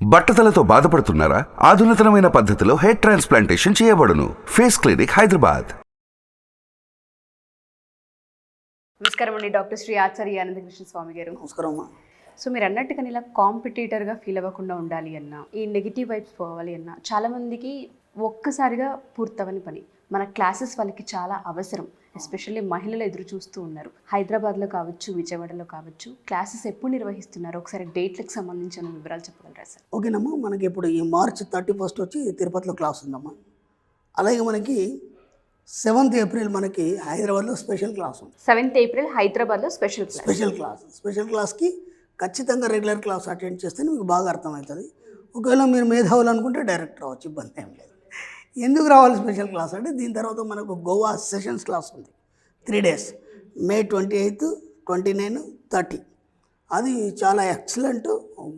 బట్టతలతో బాధపడుతున్నారా? ఆధునితనమైన పద్ధతిలో hair transplantation చేయబడును. Face clinic, Hyderabad. నమస్కారం అండి, డాక్టర్ శ్రీ ఆచార్య ఆనందకృష్ణ స్వామి గారు. నమస్కారం అమ్మా. సో మీరు అన్నట్టుగా ఇలా కాంపిటీటర్గా ఫీల్ అవ్వకుండా ఉండాలి అన్నా, ఈ నెగిటివ్ వైబ్స్ పోవాలి అన్నా, చాలామందికి ఒక్కసారిగా పూర్తవని పని. మన క్లాసెస్ వాళ్ళకి చాలా అవసరం. ఎస్పెషల్లీ మహిళలు ఎదురు చూస్తూ ఉన్నారు. హైదరాబాద్లో కావచ్చు, విజయవాడలో కావచ్చు, క్లాసెస్ ఎప్పుడు నిర్వహిస్తున్నారు? ఒకసారి డేట్లకు సంబంధించిన వివరాలు చెప్పగలరా సార్? ఓకేనమ్మా, మనకి ఇప్పుడు ఈ మార్చ్ 31 వచ్చి తిరుపతిలో క్లాస్ ఉందమ్మా. అలాగే మనకి 7th ఏప్రిల్ మనకి హైదరాబాద్లో స్పెషల్ క్లాస్ ఉంది. 7th ఏప్రిల్ హైదరాబాద్లో స్పెషల్ క్లాస్కి ఖచ్చితంగా రెగ్యులర్ క్లాస్ అటెండ్ చేస్తే మీకు బాగా అర్థమవుతుంది. ఒకవేళ మీరు మేధావులు అనుకుంటే డైరెక్ట్ రావచ్చు, ఇబ్బంది ఏం లేదు. ఎందుకు రావాలి స్పెషల్ క్లాస్ అంటే, దీని తర్వాత మనకు గోవా సెషన్స్ క్లాస్ ఉంది 3 days, May 28, 29, 30. అది చాలా ఎక్సలెంట్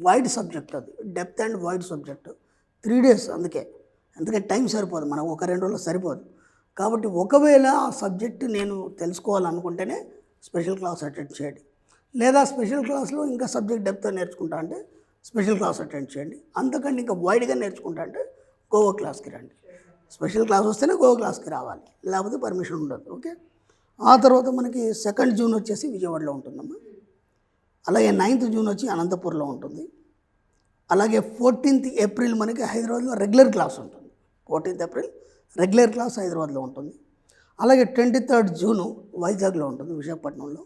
వైడ్ సబ్జెక్ట్, అది depth and wide subject. 3 days అందుకే టైం సరిపోదు, మనం 1-2 రోజులు సరిపోదు. కాబట్టి ఒకవేళ ఆ సబ్జెక్ట్ నేను తెలుసుకోవాలనుకుంటేనే స్పెషల్ క్లాస్ అటెండ్ చేయండి. లేదా స్పెషల్ క్లాస్లో ఇంకా సబ్జెక్ట్ డెప్త్ నేర్చుకుంటా అంటే స్పెషల్ క్లాస్ అటెండ్ చేయండి. అంతకంటే ఇంకా వైడ్గా నేర్చుకుంటా అంటే గోవా క్లాస్కి రండి. స్పెషల్ క్లాస్ వస్తేనే గోవా క్లాస్కి రావాలి, లేకపోతే పర్మిషన్ ఉండదు. ఓకే. ఆ తర్వాత మనకి 2nd జూన్ వచ్చేసి విజయవాడలో ఉంటుందమ్మా. అలాగే 9th జూన్ వచ్చి అనంతపూర్లో ఉంటుంది. అలాగే 14th ఏప్రిల్ మనకి హైదరాబాద్లో రెగ్యులర్ క్లాస్ ఉంటుంది. 14th ఏప్రిల్ రెగ్యులర్ క్లాస్ హైదరాబాద్లో ఉంటుంది. అలాగే 23rd జూను వైజాగ్లో ఉంటుంది, విశాఖపట్నంలో.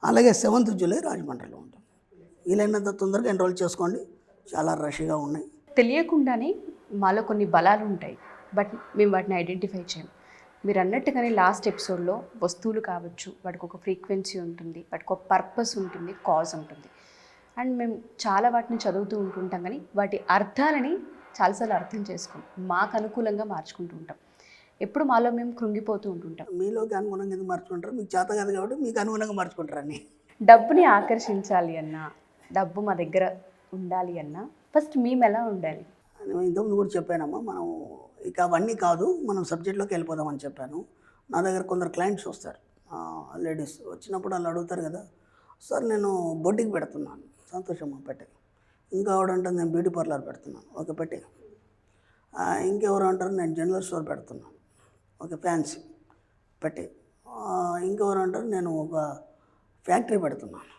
అలాగే 7th జూలై రాజమండ్రిలో ఉంటుంది. వీలైనంత తొందరగా ఎన్రోల్ చేసుకోండి, చాలా రష్గా ఉన్నాయి. తెలియకుండానే మాలో కొన్ని బలాలు ఉంటాయి, బట్ మేము వాటిని ఐడెంటిఫై చేయం. మీరు అన్నట్టుగానే లాస్ట్ ఎపిసోడ్లో వస్తువులు కావచ్చు, వాటికి ఒక ఫ్రీక్వెన్సీ ఉంటుంది, వాటికి ఒక పర్పస్ ఉంటుంది, కాజ్ ఉంటుంది. అండ్ మేము చాలా వాటిని చదువుతూ ఉంటుంటాం, కానీ వాటి అర్థాలని చాలాసార్లు అర్థం చేసుకోం, మాకు అనుకూలంగా మార్చుకుంటూ ఉంటాం. ఎప్పుడు మాలో మేము కృంగిపోతూ ఉంటుంటాం. మీలోకి అనుగుణంగా ఎందుకు మార్చుకుంటారు? మీకు చేత కాదు కాబట్టి మీకు అనుగుణంగా మార్చుకుంటారని. డబ్బుని ఆకర్షించాలి అన్నా, డబ్బు మా దగ్గర ఉండాలి అన్నా, ఫస్ట్ మేము ఎలా ఉండాలి? నేను ఇంతకుముందు కూడా చెప్పానమ్మా, మనం ఇక అవన్నీ కాదు, మనం సబ్జెక్ట్లోకి వెళ్ళిపోదామని చెప్పాను. నా దగ్గర కొందరు క్లయింట్స్ వస్తారు, లేడీస్ వచ్చినప్పుడు వాళ్ళు అడుగుతారు కదా, సార్ నేను బొటిక్ పెడుతున్నాను. సంతోషమ్మా, పెట్టే. ఇంకా ఎవడంటారు నేను బ్యూటీ పార్లర్ పెడుతున్నాను. ఓకే, పెట్టే. ఇంకెవరు అంటారు నేను జనరల్ స్టోర్ పెడుతున్నాను. ఓకే, ఫ్యాన్సీ, పెట్టే. ఇంకెవరు అంటారు నేను ఒక ఫ్యాక్టరీ పెడుతున్నాను.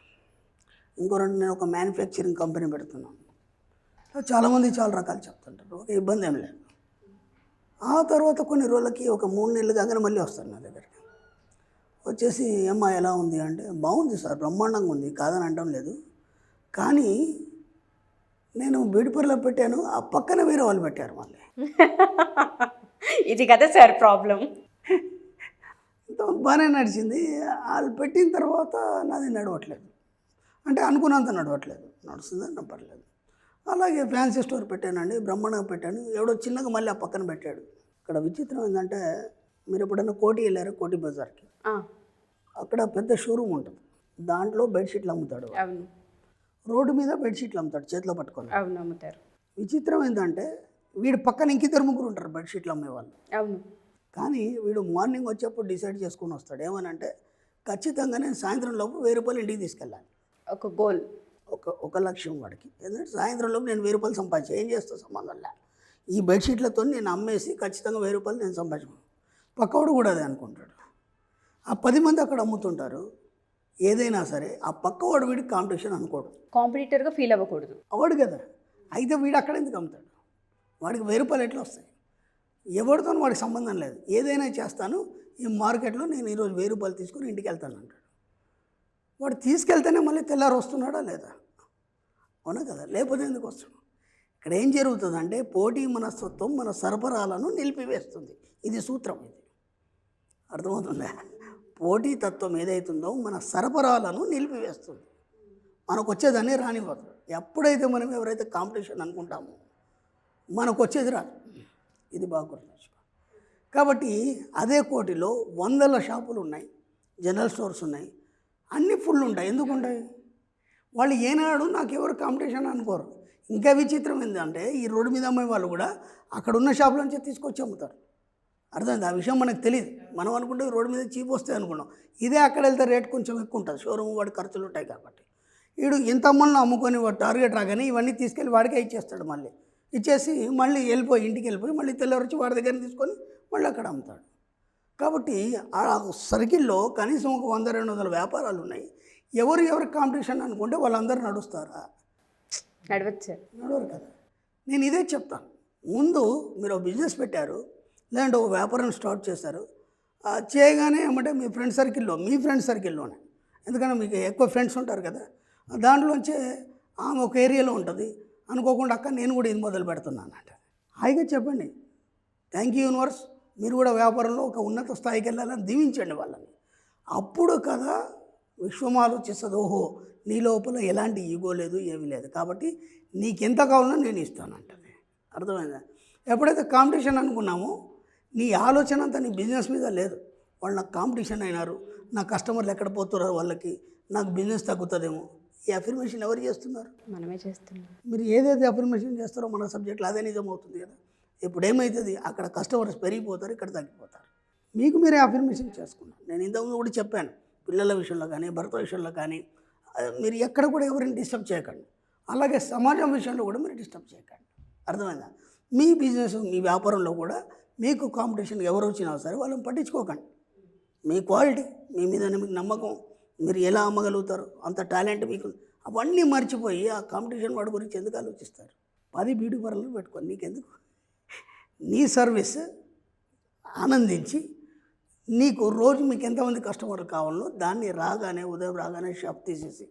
ఇంకొకరు నేను ఒక మ్యానుఫ్యాక్చరింగ్ కంపెనీ పెడుతున్నాను. చాలామంది చాలా రకాలు చెప్తుంటారు. ఓకే, ఇబ్బంది ఏం లేదు. ఆ తర్వాత కొన్ని రోజులకి ఒక 3 నెలలు కాగానే మళ్ళీ వస్తారు నా దగ్గరికి. వచ్చేసి అమ్మా ఎలా ఉంది అంటే, బాగుంది సార్, బ్రహ్మాండంగా ఉంది, కాదని అంటాం లేదు, కానీ నేను బ్యూటీ పార్లర్ పెట్టాను, ఆ పక్కన వేరే వాళ్ళు పెట్టారు మళ్ళీ. ఇది కదా సార్ ప్రాబ్లం. ఇంతవరకు బాగానే నడిచింది, వాళ్ళు పెట్టిన తర్వాత నాది నడవట్లేదు, అంటే అనుకున్నంత నడవట్లేదు. నడుస్తుందని నమ్మట్లేదు. అలాగే ఫ్యాన్సీ స్టోర్ పెట్టానండి, బ్రహ్మాండంగా పెట్టాను. ఎవడో చిన్నగా మళ్ళీ ఆ పక్కన పెట్టాడు. ఇక్కడ విచిత్రం ఏంటంటే, మీరు ఎప్పుడైనా కోటి వెళ్ళారు, కోటి బజార్కి, అక్కడ పెద్ద షోరూమ్ ఉంటుంది, దాంట్లో బెడ్షీట్లు అమ్ముతాడు. రోడ్డు మీద బెడ్షీట్లు అమ్ముతాడు, చేతిలో పట్టుకొని. అవును, అమ్ముతారు. విచిత్రం ఏంటంటే, వీడు పక్కన ఇంకిద్దరు ముగ్గురు ఉంటారు బెడ్షీట్లు అమ్మేవాళ్ళు. అవును. కానీ వీడు మార్నింగ్ వచ్చేప్పుడు డిసైడ్ చేసుకుని వస్తాడు, ఏమనంటే ఖచ్చితంగా నేను సాయంత్రం లోపు 1000 రూపాయలు ఇంటికి తీసుకెళ్ళాలి. ఒక గోల్, ఒక లక్ష్యం వాడికి. ఎందుకంటే సాయంత్రంలోపు నేను 1000 రూపాయలు సంపాదించాను, ఏం చేస్తా సంబంధం లే, ఈ బెడ్షీట్లతో నేను అమ్మేసి ఖచ్చితంగా 1000 రూపాయలు నేను సంపాదించుకున్నాను. పక్కవాడు కూడా అదే అనుకుంటాడు. ఆ 10 మంది అక్కడ అమ్ముతుంటారు, ఏదైనా సరే ఆ పక్కవాడు వీడికి కాంపిటీషన్ అనుకోడు, కాంపిటీటర్గా ఫీల్ అవ్వకూడదు. అవాడు కదా. అయితే వీడు అక్కడ ఎందుకు అమ్ముతాడు? వాడికి 1000 రూపాయలు ఎట్లా వస్తాయి? ఎవరితో వాడికి సంబంధం లేదు, ఏదైనా చేస్తాను, ఈ మార్కెట్లో నేను ఈరోజు 1000 రూపాయలు తీసుకుని ఇంటికి వెళ్తాను అంటాడు. వాడు తీసుకెళ్తేనే మళ్ళీ తెల్లారు వస్తున్నాడా లేదా? అవునా కదా, లేకపోతే ఎందుకు వస్తున్నాడు? ఇక్కడ ఏం జరుగుతుందంటే, పోటీ మనస్తత్వం మన సరఫరాలను నిలిపివేస్తుంది. ఇది సూత్రం, ఇది అర్థమవుతుందా? పోటీతత్వం ఏదైతుందో మన సరఫరాలను నిలిపివేస్తుంది, మనకు వచ్చేదాన్ని రానివ్వదు. ఎప్పుడైతే మనం ఎవరైతే కాంపిటీషన్ అనుకుంటామో మనకు వచ్చేది రాదు. ఇది బాగా గుర్తుంచుకో. కాబట్టి అదే కోటిలో 100 షాపులు ఉన్నాయి, జనరల్ స్టోర్స్ ఉన్నాయి, అన్నీ ఫుల్ ఉంటాయి. ఎందుకు ఉంటాయి? వాళ్ళు ఏనాడు నాకు ఎవరు కాంపిటీషన్ అనుకోరు. ఇంకా విచిత్రం ఏంటంటే, ఈ రోడ్డు మీద అమ్మే వాళ్ళు కూడా అక్కడ ఉన్న షాపులోంచి తీసుకొచ్చి అమ్ముతారు. అర్థమైంది? ఆ విషయం మనకు తెలియదు. మనం అనుకుంటే రోడ్డు మీద చీప్ వస్తాయి అనుకున్నాం. ఇదే అక్కడ వెళ్తే రేట్ కొంచెం ఎక్కువ ఉంటుంది, షోరూమ్ వాడి ఖర్చులు ఉంటాయి కాబట్టి. వీడు ఇంత అమ్మల్ని అమ్ముకొని వాడు టార్గెట్ రాగానే ఇవన్నీ తీసుకెళ్ళి వాడికే ఇచ్చేస్తాడు. మళ్ళీ ఇచ్చేసి మళ్ళీ ఇంటికి వెళ్ళిపోయి మళ్ళీ తెల్లవారు వచ్చి వాడి దగ్గర తీసుకొని మళ్ళీ అక్కడ అమ్ముతాడు. కాబట్టి ఆ సర్కిల్లో కనీసం ఒక 100-200 వ్యాపారాలు ఉన్నాయి. ఎవరు కాంపిటీషన్ అనుకుంటే వాళ్ళందరూ నడుస్తారా? నడవచ్చు. నడవరు కదా. నేను ఇదే చెప్తాను. ముందు మీరు ఒక బిజినెస్ పెట్టారు, లేదంటే ఒక వ్యాపారం స్టార్ట్ చేశారు, చేయగానే ఏమంటే మీ ఫ్రెండ్ సర్కిల్లోనే, ఎందుకంటే మీకు ఎక్కువ ఫ్రెండ్స్ ఉంటారు కదా, దాంట్లోంచే ఆమె ఒక ఏరియాలో ఉంటుంది అనుకోకుండా అక్క నేను కూడా ఇది మొదలు పెడుతున్నాను అంటే హాయిగా చెప్పండి, థ్యాంక్ యూ యూనివర్స్, మీరు కూడా వ్యాపారంలో ఒక ఉన్నత స్థాయికి వెళ్ళాలని దీవించండి వాళ్ళని. అప్పుడు కదా విశ్వం ఆలోచిస్తుంది, ఓహో నీ లోపల ఎలాంటి ఈగో లేదు, ఏమీ లేదు, కాబట్టి నీకెంత కావాలో నేను ఇస్తానంటది. అర్థమైందా? ఎప్పుడైతే కాంపిటీషన్ అనుకున్నామో నీ ఆలోచన అంతా నీ బిజినెస్ మీద లేదు. వాళ్ళు నాకు కాంపిటీషన్ అయినారు, నా కస్టమర్లు ఎక్కడ పోతున్నారు, వాళ్ళకి నాకు బిజినెస్ తగ్గుతుందేమో, ఈ అఫర్మేషన్ ఎవరు చేస్తున్నారు? మనమే చేస్తున్నాం. మీరు ఏదైతే అఫర్మేషన్ చేస్తారో మన సబ్జెక్ట్లో అదే నిజం అవుతుంది కదా. ఇప్పుడు ఏమవుతుంది, అక్కడ కస్టమర్స్ పెరిగిపోతారు, ఇక్కడ తగ్గిపోతారు. మీకు మీరే అఫర్మేషన్ చేసుకున్నారు. నేను ఇంతకుముందు కూడా చెప్పాను, పిల్లల విషయంలో కానీ భర్త విషయంలో కానీ మీరు ఎక్కడ కూడా ఎవరిని డిస్టర్బ్ చేయకండి. అలాగే సమాజం విషయంలో కూడా మీరు డిస్టర్బ్ చేయకండి. అర్థమైందా? మీ బిజినెస్ మీ వ్యాపారంలో కూడా మీకు కాంపిటీషన్ ఎవరు వచ్చినా సరే వాళ్ళని పట్టించుకోకండి. మీ క్వాలిటీ, మీ మీద మీకు నమ్మకం, మీరు ఎలా అమ్మగలుగుతారు, అంత టాలెంట్ మీకు, అవన్నీ మర్చిపోయి ఆ కాంపిటీషన్ వాడి గురించి ఎందుకు ఆలోచిస్తారు? 10 బ్యూటీ పార్లర్లు పెట్టుకోండి, నీకెందుకు? నీ సర్వీస్ ఆనందించి నీకు రోజు మీకు ఎంతమంది కస్టమర్లు కావాలో దాన్ని ఉదయం రాగానే షాప్ తీసేసి,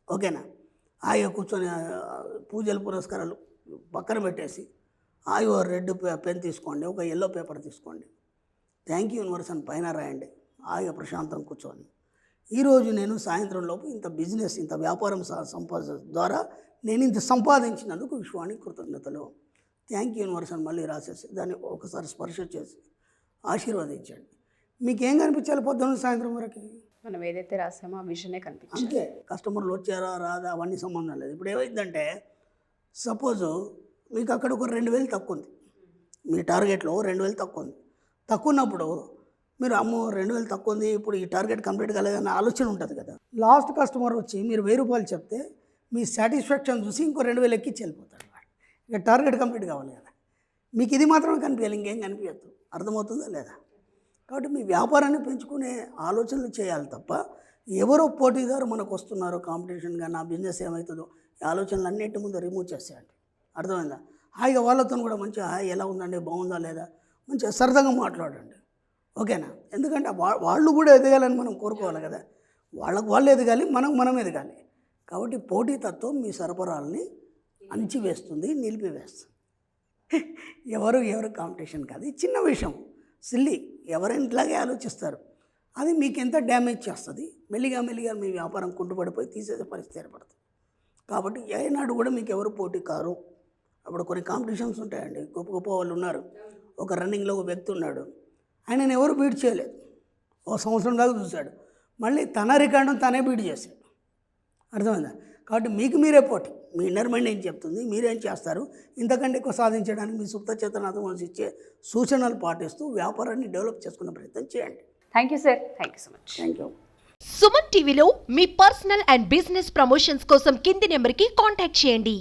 ఓకేనా, హాయిగా కూర్చొని పూజలు పురస్కారాలు పక్కన పెట్టేసి హాయిగా రెడ్ పెన్ తీసుకోండి, ఒక ఎల్లో పేపర్ తీసుకోండి, థ్యాంక్ యూ యూనివర్స్ అని పైన రాయండి, హాయిగా ప్రశాంతం కూర్చొని, ఈరోజు నేను సాయంత్రం లోపు ఇంత బిజినెస్, ఇంత వ్యాపారం ద్వారా నేను ఇంత సంపాదించినందుకు విశ్వానికి కృతజ్ఞతలు, థ్యాంక్ యూ యూనివర్స్ అని మళ్ళీ రాసేసి దాన్ని ఒకసారి స్పర్శ చేసి ఆశీర్వదించండి. మీకేం కనిపించాలి పొద్దున్న సాయంత్రం వరకు? మనం ఏదైతే రాసామో ఆ విజనే కనిపించింది. అంతే. కస్టమర్లు వచ్చారా రాదా అవన్నీ సంబంధం లేదు. ఇప్పుడు ఏమైందంటే సపోజు మీకు అక్కడ ఒక 2,000 తక్కువ ఉంది, మీ టార్గెట్లో 2,000 తక్కువ ఉంది. తక్కువ ఉన్నప్పుడు మీరు అమ్మో 2,000 తక్కువ ఉంది, ఇప్పుడు ఈ టార్గెట్ కంప్లీట్ కాలేదన్న ఆలోచన ఉంటుంది కదా. లాస్ట్ కస్టమర్ వచ్చి మీరు 1,000 రూపాయలు చెప్తే మీ సాటిస్ఫాక్షన్ చూసి ఇంకో 2,000 ఎక్కించి వెళ్ళిపోతాడు. ఇక టార్గెట్ కంప్లీట్ కావాలి కదా. మీకు ఇది మాత్రమే కనిపించాలి, ఇంకేం కనిపించద్దు. అర్థమవుతుందా లేదా? కాబట్టి మీ వ్యాపారాన్ని పెంచుకునే ఆలోచనలు చేయాలి తప్ప ఎవరో పోటీదారు మనకు వస్తున్నారో కాంపిటీషన్గా నా బిజినెస్ ఏమవుతుందో ఈ ఆలోచనలు అన్నింటి ముందు రిమూవ్ చేసేయండి. అర్థమైందా? హాయిగా వాళ్ళతో కూడా మంచిగా హాయ్ ఎలా ఉందండి, బాగుందా లేదా, మంచిగా సరదాగా మాట్లాడండి, ఓకేనా? ఎందుకంటే వాళ్ళు కూడా ఎదగాలని మనం కోరుకోవాలి కదా. వాళ్ళు ఎదగాలి, మనం ఎదగాలి. కాబట్టి పోటీతత్వం మీ సరఫరాలని అణిచివేస్తుంది, నిలిపివేస్తుంది. ఎవరు కాంపిటీషన్ కాదు. ఇది చిన్న విషయం, సిల్లీ, ఎవరైనా ఇట్లాగే ఆలోచిస్తారు. అది మీకు ఎంత డ్యామేజ్ చేస్తుంది. మెల్లిగా మీ వ్యాపారం కుంటుపడిపోయి తీసేసే పరిస్థితి ఏర్పడుతుంది. కాబట్టి ఏనాడు కూడా మీకు ఎవరు పోటీ కారు. అప్పుడు కొన్ని కాంపిటీషన్స్ ఉంటాయండి, గొప్ప వాళ్ళు ఉన్నారు. ఒక రన్నింగ్లో ఒక వ్యక్తి ఉన్నాడు, ఆయనను ఎవరు బీట్ చేయలేదు, ఓ సంవత్సరం దాకా చూశాడు, మళ్ళీ తన రికార్డును తనే బీట్ చేశాడు. అర్థమైందా? కాబట్టి మీకు మీరే పోటీ. మీ ఇన్నర్ మైండ్ ఏం చెప్తుంది, మీరేం చేస్తారు, ఇంతకంటే ఎక్కువ సాధించడానికి మీ సుప్త చేతనాథం ఇచ్చే సూచనలు పాటిస్తూ వ్యాపారాన్ని డెవలప్ చేసుకునే ప్రయత్నం చేయండి. Thank you sir, thank you so much. Thank you. Suman టీవీలో మీ పర్సనల్ అండ్ బిజినెస్ ప్రమోషన్స్ కోసం కింది నెంబర్కి కాంటాక్ట్ చేయండి.